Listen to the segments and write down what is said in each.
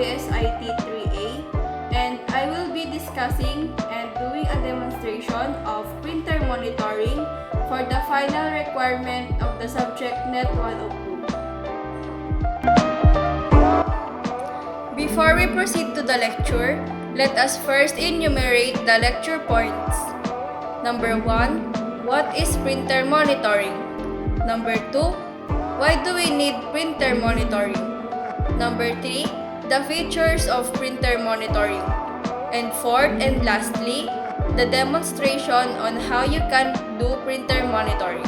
WSIT 3A, and I will be discussing and doing a demonstration of printer monitoring for the final requirement of the subject NET102. Before we proceed to the lecture, let us first enumerate the lecture points. Number 1, what is printer monitoring? Number 2, why do we need printer monitoring? Number 3, the features of printer monitoring. And fourth and lastly, the demonstration on how you can do printer monitoring.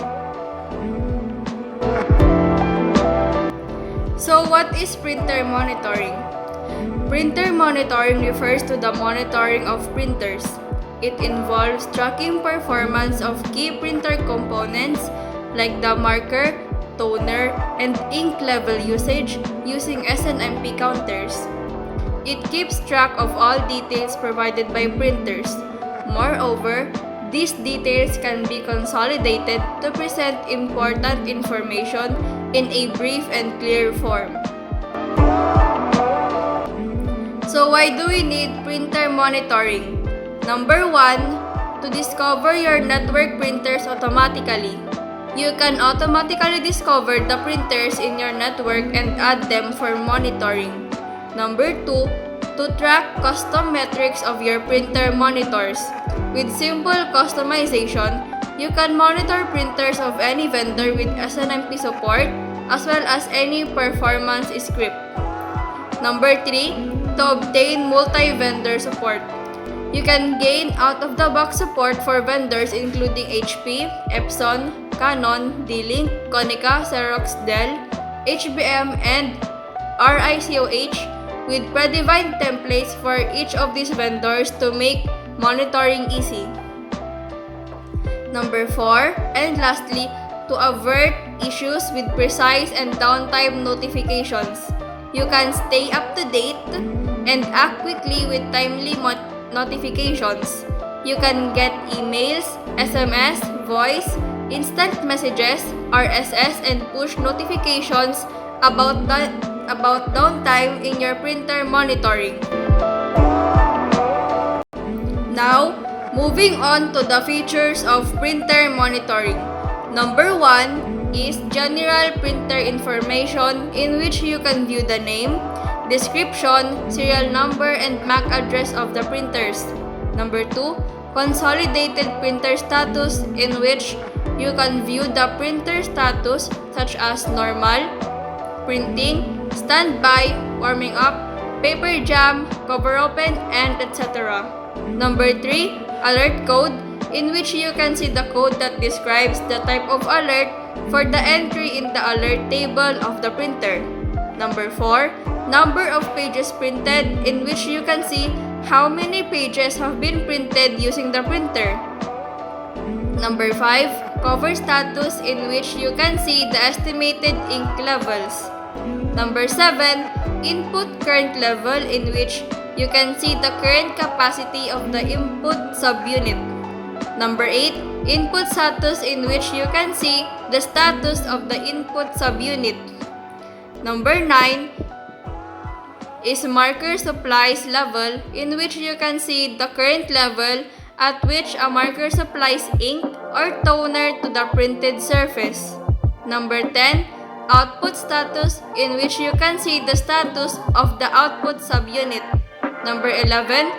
So what is printer monitoring? Printer monitoring refers to the monitoring of printers. It involves tracking performance of key printer components like the marker, toner, and ink level usage using SNMP counters. It keeps track of all details provided by printers. Moreover, these details can be consolidated to present important information in a brief and clear form. So why do we need printer monitoring? Number 1, to discover your network printers automatically. You can automatically discover the printers in your network and add them for monitoring. Number 2, to track custom metrics of your printer monitors. With simple customization, you can monitor printers of any vendor with SNMP support as well as any performance script. Number 3, to obtain multi-vendor support. You can gain out-of-the-box support for vendors including HP, Epson, Canon, D-Link, Konica, Xerox, Dell, HBM, and RICOH with predefined templates for each of these vendors to make monitoring easy. Number 4, and lastly, to avert issues with precise and downtime notifications. You can stay up to date and act quickly with timely notifications. You can get emails, SMS, voice, instant messages, RSS, and push notifications about downtime in your printer monitoring. Now, moving on to the features of printer monitoring. Number 1 is general printer information, in which you can view the name, description, serial number, and MAC address of the printers. Number 2, consolidated printer status, in which you can view the printer status such as normal, printing, standby, warming up, paper jam, cover open, and etc. Number 3, alert code, in which you can see the code that describes the type of alert for the entry in the alert table of the printer. Number 4, number of pages printed, in which you can see how many pages have been printed using the printer. Number 5, cover status, in which you can see the estimated ink levels. Number 7, input current level, in which you can see the current capacity of the input subunit. Number 8, input status, in which you can see the status of the input subunit. Number 9 is marker supplies level, in which you can see the current level at which a marker supplies ink or toner to the printed surface. Number 10, output status, in which you can see the status of the output subunit. Number 11,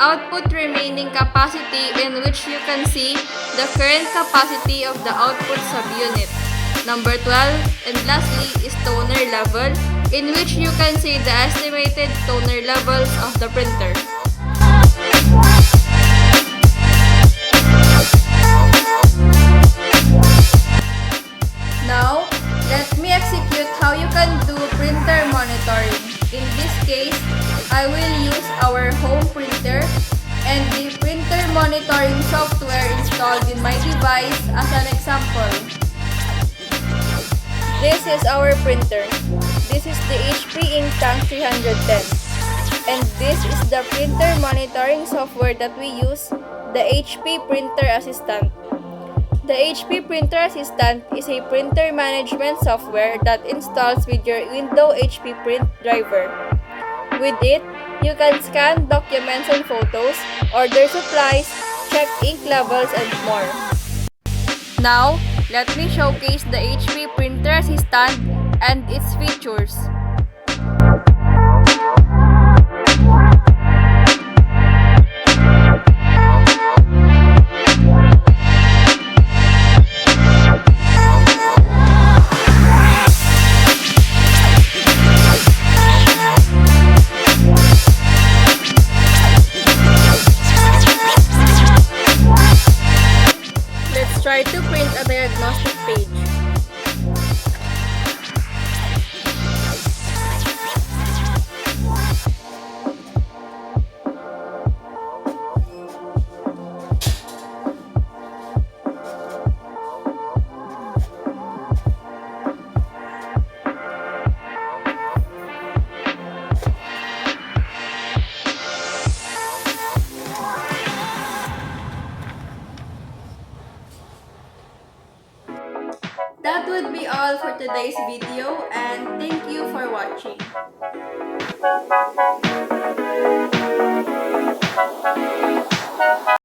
output remaining capacity, in which you can see the current capacity of the output subunit. Number 12, and lastly, is toner level, in which you can see the estimated toner levels of the printer. Now, let me execute how you can do printer monitoring. In this case, I will use our home printer and the printer monitoring software installed in my device as an example. This is our printer. This is the HP Ink Tank 310. And this is the printer monitoring software that we use, the HP Printer Assistant. The HP Printer Assistant is a printer management software that installs with your Windows HP Print driver. With it, you can scan documents and photos, order supplies, check ink levels, and more. Now, let me showcase the HP Printer Assistant and its features. Let's try to print a diagnostic page. That would be all for today's video, and thank you for watching.